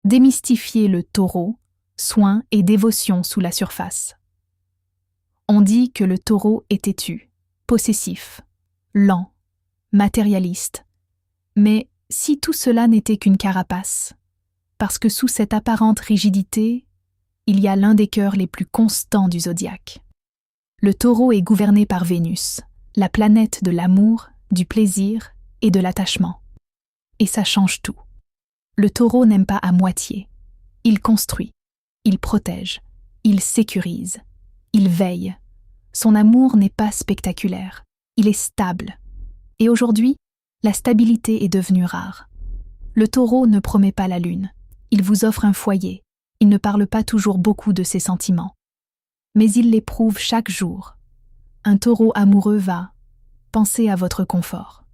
Démystifier le taureau, soin et dévotion sous la surface. On dit que le taureau est têtu, possessif, lent, matérialiste. Mais si tout cela n'était qu'une carapace, parce que sous cette apparente rigidité, il y a l'un des cœurs les plus constants du zodiaque. Le taureau est gouverné par Vénus, la planète de l'amour, du plaisir et de l'attachement. Et ça change tout. Le taureau n'aime pas à moitié. Il construit, il protège, il sécurise, il veille. Son amour n'est pas spectaculaire, il est stable. Et aujourd'hui, la stabilité est devenue rare. Le taureau ne promet pas la lune, il vous offre un foyer, il ne parle pas toujours beaucoup de ses sentiments. Mais il l'éprouve chaque jour. Un taureau amoureux va penser à votre confort,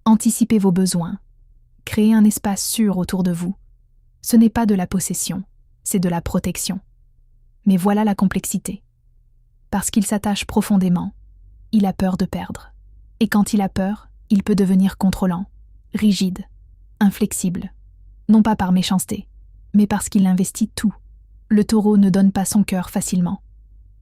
anticiper vos besoins, créer un espace sûr autour de vous. Ce n'est pas de la possession, c'est de la protection. Mais voilà la complexité. Parce qu'il s'attache profondément, il a peur de perdre. Et quand il a peur, il peut devenir contrôlant, rigide, inflexible. Non pas par méchanceté, mais parce qu'il investit tout. Le taureau ne donne pas son cœur facilement.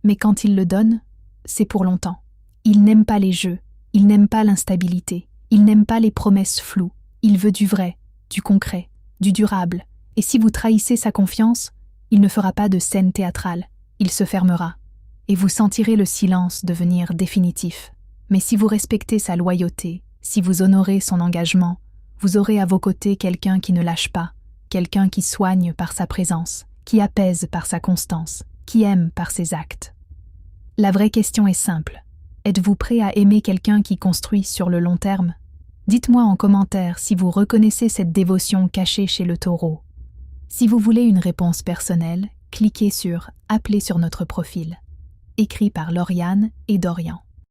Mais quand il le donne, c'est pour longtemps. Il n'aime pas les jeux, il n'aime pas l'instabilité, il n'aime pas les promesses floues. Il veut du vrai, du concret, du durable. Et si vous trahissez sa confiance, il ne fera pas de scène théâtrale, il se fermera. Et vous sentirez le silence devenir définitif. Mais si vous respectez sa loyauté, si vous honorez son engagement, vous aurez à vos côtés quelqu'un qui ne lâche pas, quelqu'un qui soigne par sa présence, qui apaise par sa constance, qui aime par ses actes. La vraie question est simple. Êtes-vous prêt à aimer quelqu'un qui construit sur le long terme ? Dites-moi en commentaire si vous reconnaissez cette dévotion cachée chez le taureau. Si vous voulez une réponse personnelle, cliquez sur « Appeler sur notre profil », écrit par Lauriane et Dorian.